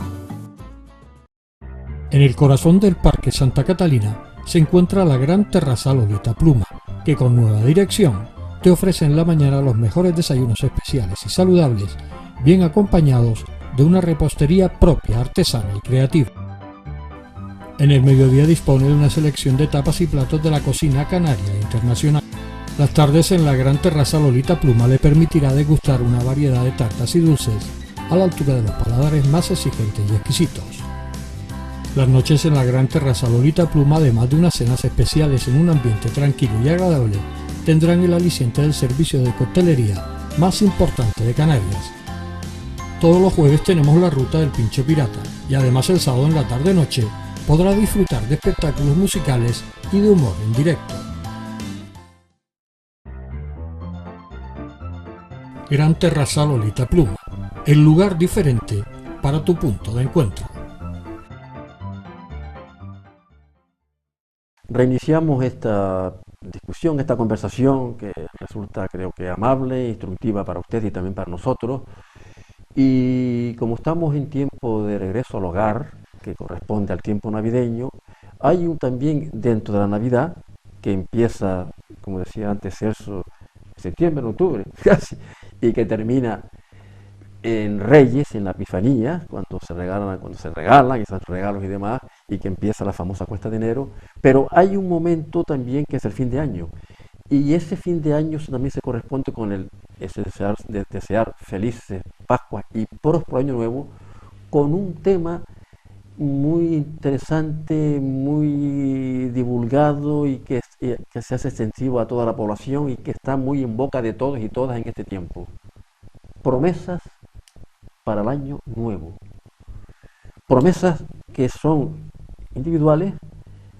Speaker 5: En el corazón del Parque Santa Catalina se encuentra la gran terraza Lolita Pluma, que con nueva dirección te ofrece en la mañana los mejores desayunos especiales y saludables, bien acompañados de una repostería propia, artesana y creativa. En el mediodía dispone de una selección de tapas y platos de la cocina canaria e internacional. Las tardes en la gran terraza Lolita Pluma le permitirá degustar una variedad de tartas y dulces a la altura de los paladares más exigentes y exquisitos. Las noches en la gran terraza Lolita Pluma, además de unas cenas especiales en un ambiente tranquilo y agradable, tendrán el aliciente del servicio de coctelería más importante de Canarias. Todos los jueves tenemos la ruta del Pincho Pirata y además el sábado en la tarde-noche podrá disfrutar de espectáculos musicales y de humor en directo. Gran Terraza Lolita Pluma, el lugar diferente para tu punto de encuentro.
Speaker 1: Reiniciamos esta discusión, esta conversación que resulta, creo que amable, instructiva para usted y también para nosotros. Y como estamos en tiempo de regreso al hogar, que corresponde al tiempo navideño, Hay también dentro de la Navidad, que empieza, como decía antes Celso, en septiembre, en octubre, casi, y que termina en Reyes, en la Epifanía, cuando se regalan esos regalos y demás, y que empieza la famosa cuesta de enero. Pero hay un momento también que es el fin de año, y ese fin de año también se corresponde con ese desear felices Pascuas y próspero año nuevo, con un tema muy interesante, muy divulgado y que se hace extensivo a toda la población y que está muy en boca de todos y todas en este tiempo. Promesas para el año nuevo. Promesas que son individuales.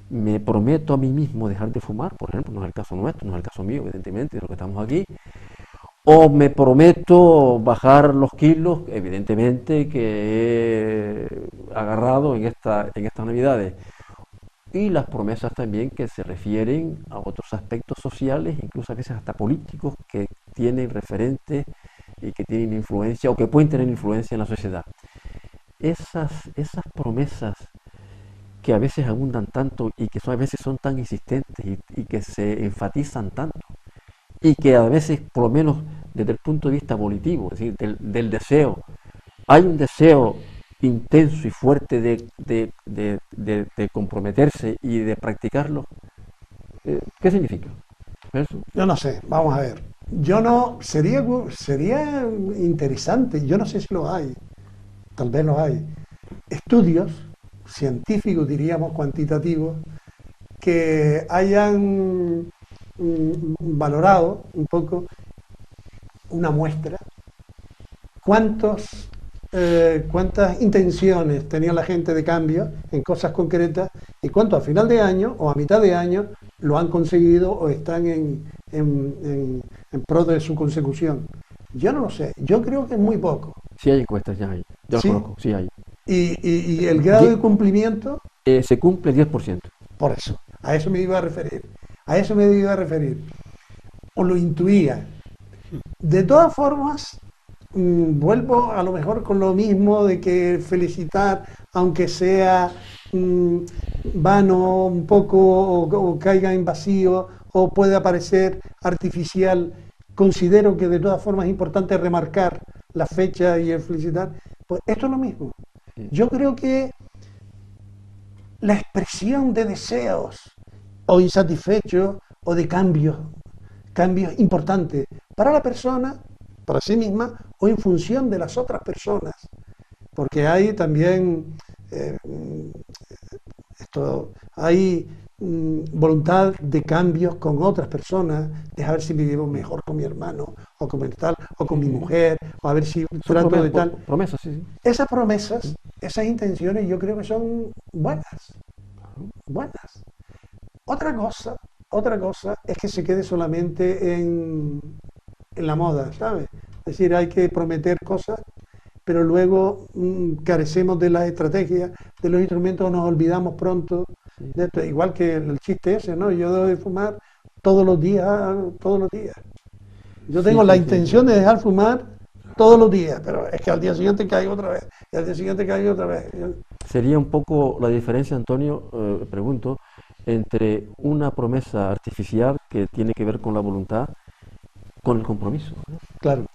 Speaker 1: Me prometo a mí mismo dejar de fumar, por ejemplo, no es el caso nuestro, no es el caso mío, evidentemente, de los que estamos aquí. O me prometo bajar los kilos, evidentemente, que he agarrado en estas Navidades. Y las promesas también que se refieren a otros aspectos sociales, incluso a veces hasta políticos, que tienen referentes y que tienen influencia o que pueden tener influencia en la sociedad. Esas promesas que a veces abundan tanto y que a veces son tan insistentes y que se enfatizan tanto, y que a veces, por lo menos desde el punto de vista volitivo, es decir, del deseo, hay un deseo intenso y fuerte de comprometerse y de practicarlo. ¿Qué significa eso?
Speaker 3: Yo no sé, vamos a ver. Yo no, sería interesante, yo no sé si los hay, tal vez los hay, estudios científicos, diríamos, cuantitativos, que hayan valorado un poco una muestra, cuántas intenciones tenía la gente de cambio en cosas concretas y cuánto a final de año o a mitad de año lo han conseguido o están en pro de su consecución. Yo no lo sé, yo creo que es muy poco.
Speaker 1: Sí hay encuestas, ya hay, yo
Speaker 3: ¿Sí?
Speaker 1: las conozco, sí hay.
Speaker 3: Y el grado de cumplimiento,
Speaker 1: se cumple el 10%.
Speaker 3: por eso, a eso me iba a referir. A eso me iba a referir. O lo intuía. De todas formas, vuelvo a lo mejor con lo mismo de que felicitar, aunque sea vano un poco o caiga en vacío o pueda parecer artificial, considero que de todas formas es importante remarcar la fecha y el felicitar. Pues esto es lo mismo. Yo creo que la expresión de deseos o insatisfechos o de cambios importantes para la persona, para sí misma o en función de las otras personas. Porque hay también hay voluntad de cambios con otras personas, de a ver si me llevo mejor con mi hermano o con tal, o con mi mujer, o a ver si trato de tal.
Speaker 1: Promesas, sí.
Speaker 3: Esas promesas, esas intenciones yo creo que son buenas. Otra cosa es que se quede solamente en la moda, ¿sabes? Es decir, hay que prometer cosas, pero luego carecemos de las estrategias, de los instrumentos, nos olvidamos pronto de esto. Igual que el chiste ese, ¿no? Yo debo de fumar todos los días. Yo tengo la intención de dejar fumar todos los días, pero es que al día siguiente caigo otra vez, y al día siguiente caigo otra vez.
Speaker 1: Sería un poco la diferencia, Antonio, pregunto, entre una promesa artificial que tiene que ver con la voluntad, con el compromiso, ¿no?
Speaker 3: Claro.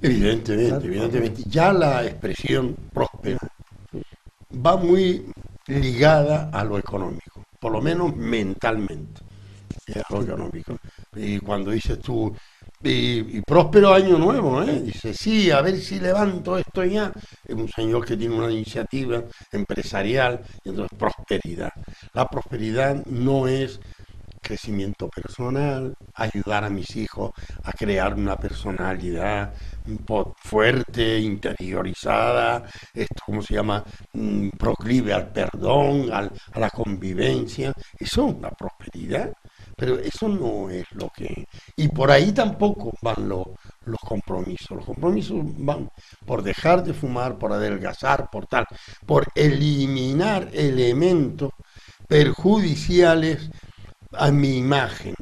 Speaker 2: Evidentemente. Ya la expresión próspera va muy ligada a lo económico, por lo menos mentalmente, a lo económico. Y cuando dices tú, y próspero año nuevo, dice, sí, a ver si levanto esto ya. Es un señor que tiene una iniciativa empresarial, y entonces prosperidad. La prosperidad no es crecimiento personal, ayudar a mis hijos a crear una personalidad fuerte, interiorizada, ¿cómo se llama? Proclive al perdón, a la convivencia. Eso es una prosperidad, pero eso no es lo que... Y por ahí tampoco van los compromisos. Los compromisos van por dejar de fumar, por adelgazar, por eliminar elementos perjudiciales a mi imagen.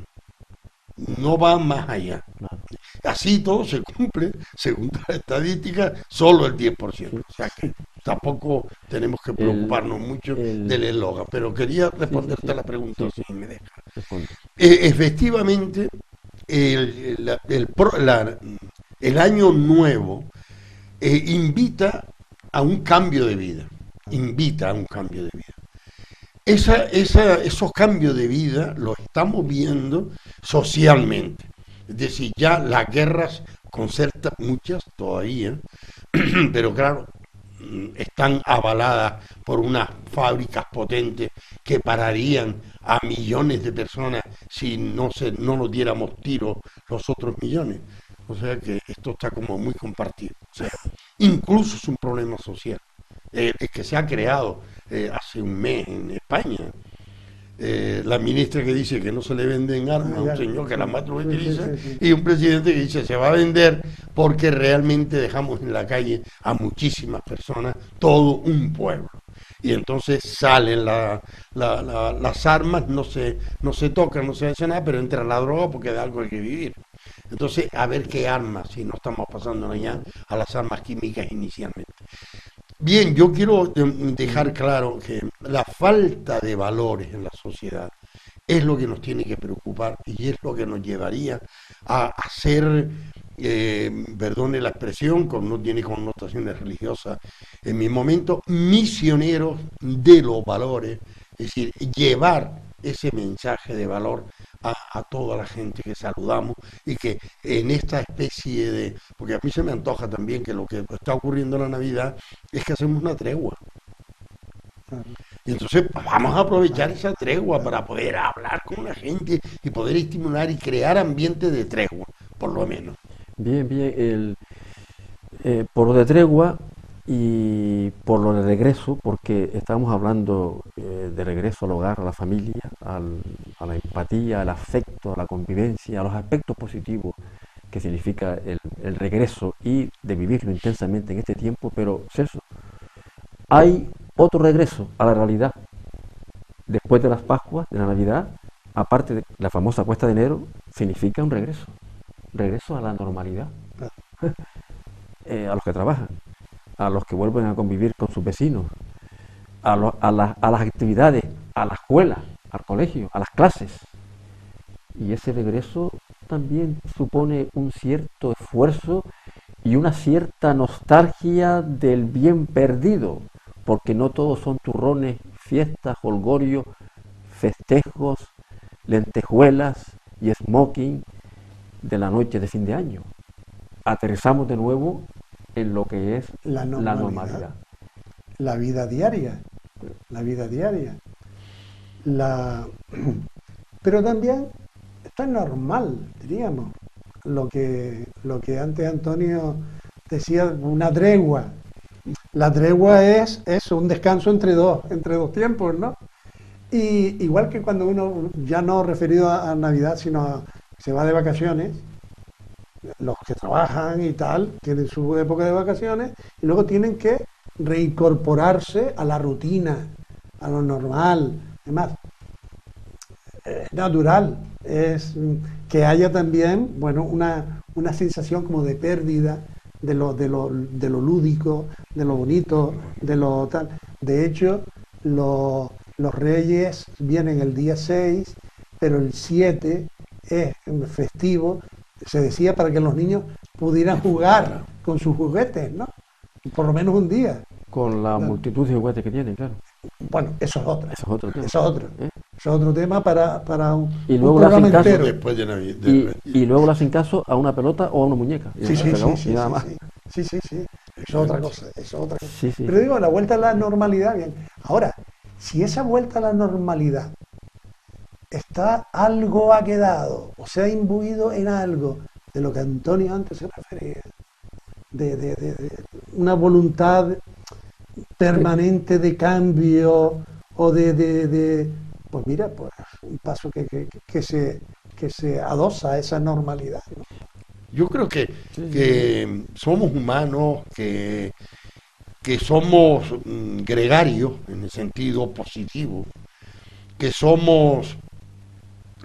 Speaker 2: No va más allá. Así todo se cumple, según la estadística, solo el 10%. O sea que tampoco tenemos que preocuparnos mucho del eslogan. Pero quería responderte a la pregunta, si me deja. Efectivamente, el año nuevo invita a un cambio de vida. Invita a un cambio de vida. Esos cambios de vida los estamos viendo socialmente. Es decir, ya las guerras, con ciertas, muchas todavía, pero claro, están avaladas por unas fábricas potentes que pararían a millones de personas si no nos diéramos tiro los otros millones. O sea que esto está como muy compartido. O sea, incluso es un problema social. Que se ha creado hace un mes en España. La ministra que dice que no se le venden armas a un señor que las más lo utiliza, y un presidente que dice se va a vender porque realmente dejamos en la calle a muchísimas personas, todo un pueblo. Y entonces salen las armas, no se tocan, no se hace nada, pero entra la droga porque de algo hay que vivir. Entonces, a ver qué armas, si no estamos pasando ya a las armas químicas inicialmente. Bien, yo quiero dejar claro que la falta de valores en la sociedad es lo que nos tiene que preocupar y es lo que nos llevaría a ser, perdone la expresión, no tiene connotaciones religiosas en mi momento, misioneros de los valores, es decir, llevar ese mensaje de valor a toda la gente que saludamos y que en esta especie de... Porque a mí se me antoja también que lo que está ocurriendo en la Navidad es que hacemos una tregua. Y entonces vamos a aprovechar esa tregua para poder hablar con la gente y poder estimular y crear ambiente de tregua, por lo menos.
Speaker 1: Bien, bien. Por lo de tregua y por lo de regreso, porque estamos hablando de regreso al hogar, a la familia, a la empatía, al afecto, a la convivencia, a los aspectos positivos que significa el regreso y de vivirlo intensamente en este tiempo, pero Celso, hay otro regreso a la realidad después de las Pascuas, de la Navidad, aparte de la famosa cuesta de enero, significa un regreso a la normalidad, a los que trabajan, a los que vuelven a convivir con sus vecinos, a las actividades, a la escuela, al colegio, a las clases. Y ese regreso también supone un cierto esfuerzo y una cierta nostalgia del bien perdido, porque no todos son turrones, fiestas, jolgorio, festejos, lentejuelas y smoking de la noche de fin de año. Aterrizamos de nuevo en lo que es la normalidad.
Speaker 3: La vida diaria. La vida diaria. Pero también esto es normal, diríamos. Lo que antes Antonio decía, una tregua. La tregua es un descanso entre dos tiempos, ¿no? Y igual que cuando uno, ya no referido a Navidad, sino se va de vacaciones, los que trabajan y tal, tienen su época de vacaciones y luego tienen que reincorporarse a la rutina, a lo normal. Además, es natural, es que haya también, bueno, una sensación como de pérdida de lo lúdico, de lo bonito, de lo tal. De hecho, los Reyes vienen el día 6, pero el 7 es festivo, se decía, para que los niños pudieran jugar con sus juguetes, ¿no? Por lo menos un día.
Speaker 1: Con la multitud de juguetes que tienen, claro.
Speaker 3: Bueno, eso es otro.
Speaker 1: Eso es otro tema.
Speaker 3: Eso es otro. Eso es otro tema para un
Speaker 1: programa entero.
Speaker 2: Después de Navidad.
Speaker 1: Y luego le hacen caso a una pelota o a una muñeca.
Speaker 3: Sí. Eso es otra cosa.
Speaker 1: Sí.
Speaker 3: Pero digo, la vuelta a la normalidad, bien. Ahora, si esa vuelta a la normalidad algo ha quedado, o se ha imbuido en algo de lo que Antonio antes se refería, de una voluntad permanente de cambio o pues mira, pues un paso que se adosa a esa normalidad, ¿no?
Speaker 2: Yo creo que somos humanos, que somos gregarios en el sentido positivo, que somos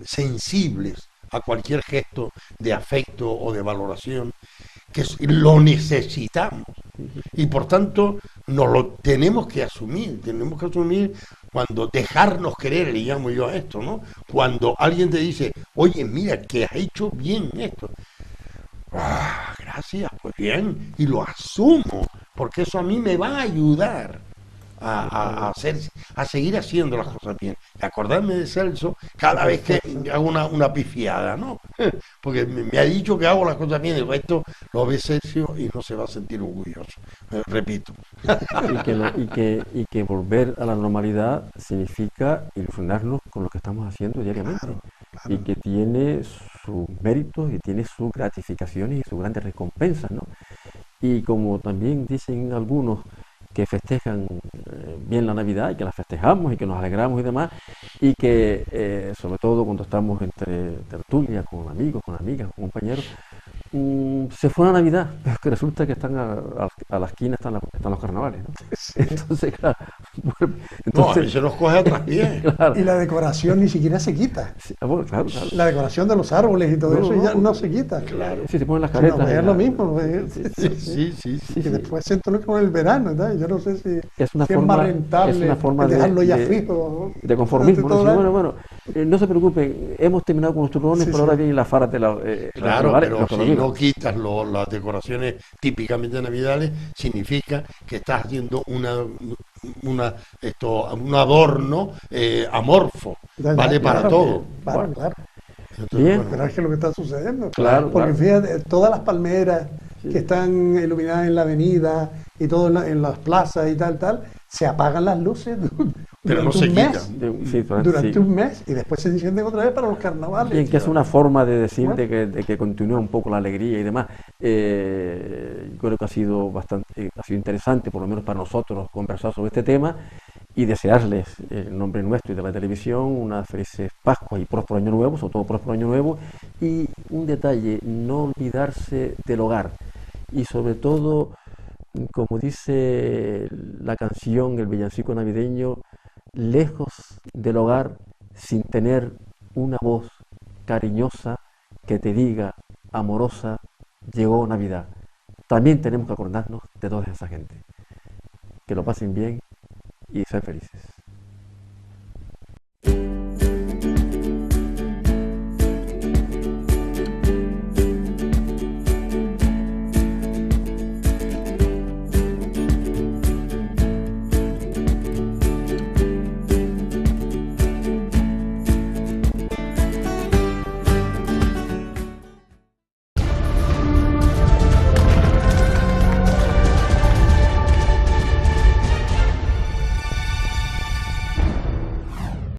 Speaker 2: sensibles a cualquier gesto de afecto o de valoración, que lo necesitamos. Y por tanto, nos lo tenemos que asumir cuando dejarnos querer, le llamo yo a esto, ¿no? Cuando alguien te dice, oye, mira, que has hecho bien esto. Ah, gracias, pues bien, y lo asumo, porque eso a mí me va a ayudar a seguir haciendo las cosas bien. Acordarme de Celso cada vez que hago una pifiada, ¿no? Porque me ha dicho que hago las cosas bien, digo, esto lo ve Celso y no se va a sentir orgulloso. Repito.
Speaker 1: Y que volver a la normalidad significa ilusionarnos con lo que estamos haciendo diariamente.
Speaker 3: Claro.
Speaker 1: Y que tiene sus méritos y tiene sus gratificaciones y sus grandes recompensas, ¿no? Y como también dicen algunos que festejan bien la Navidad y que la festejamos y que nos alegramos y demás, y que sobre todo cuando estamos entre tertulias, con amigos, con amigas, con compañeros, se fue la Navidad, pero que resulta que están a la esquina están los carnavales, ¿no?
Speaker 3: Sí.
Speaker 1: Entonces, claro,
Speaker 2: No, a mí se nos coge a traspié.
Speaker 1: claro,
Speaker 3: Y la decoración ni siquiera se quita.
Speaker 1: sí, bueno, claro.
Speaker 3: La decoración de los árboles y todo eso ya no se quita.
Speaker 2: Claro.
Speaker 1: Sí, se ponen las
Speaker 3: No,
Speaker 1: caretas.
Speaker 3: es lo mismo.
Speaker 2: Sí.
Speaker 3: Y después se entona con el verano, ¿verdad? Yo no sé si
Speaker 1: Es una
Speaker 3: si
Speaker 1: forma-
Speaker 3: es más rentable
Speaker 1: es una forma
Speaker 3: dejarlo ya
Speaker 1: de-
Speaker 3: fijo.
Speaker 1: De conformismo, ¿no?
Speaker 3: durante todo
Speaker 1: Decir,
Speaker 3: el año.
Speaker 1: bueno, no se preocupen, hemos terminado con los turrones,
Speaker 3: Sí,
Speaker 1: pero
Speaker 3: sí.
Speaker 1: ahora vienen las faras de los
Speaker 2: Claro,
Speaker 1: carnavales,
Speaker 2: pero
Speaker 1: los
Speaker 2: si
Speaker 1: coronavirus.
Speaker 2: no quitas las decoraciones típicamente navidades, significa que estás haciendo un adorno amorfo,
Speaker 3: Ya,
Speaker 2: vale para
Speaker 3: claro,
Speaker 2: todo.
Speaker 3: Claro,
Speaker 1: Bueno.
Speaker 3: claro.
Speaker 2: Entonces,
Speaker 1: Bien.
Speaker 2: bueno,
Speaker 3: Pero es que lo que está sucediendo.
Speaker 1: Claro,
Speaker 3: Porque
Speaker 1: claro.
Speaker 3: fíjate, todas las palmeras que están iluminadas en la avenida y todo en las plazas y tal, se apagan las luces
Speaker 2: Pero no
Speaker 3: durante
Speaker 2: se
Speaker 3: un
Speaker 2: quitan.
Speaker 3: mes.
Speaker 1: Sí,
Speaker 3: Durante
Speaker 1: sí.
Speaker 3: un mes y después se encienden otra vez para los carnavales.
Speaker 1: Bien, que es una forma de decir
Speaker 3: Bueno.
Speaker 1: de que continúa un poco la alegría y demás. Creo que ha sido ha sido interesante, por lo menos para nosotros, conversar sobre este tema y desearles, en nombre nuestro y de la televisión, unas felices Pascuas y próspero Año Nuevo, sobre todo próspero Año Nuevo. Y un detalle, no olvidarse del hogar y sobre todo, como dice la canción, el villancico navideño, lejos del hogar sin tener una voz cariñosa que te diga, amorosa, llegó Navidad. También tenemos que acordarnos de toda esa gente. Que lo pasen bien y sean felices.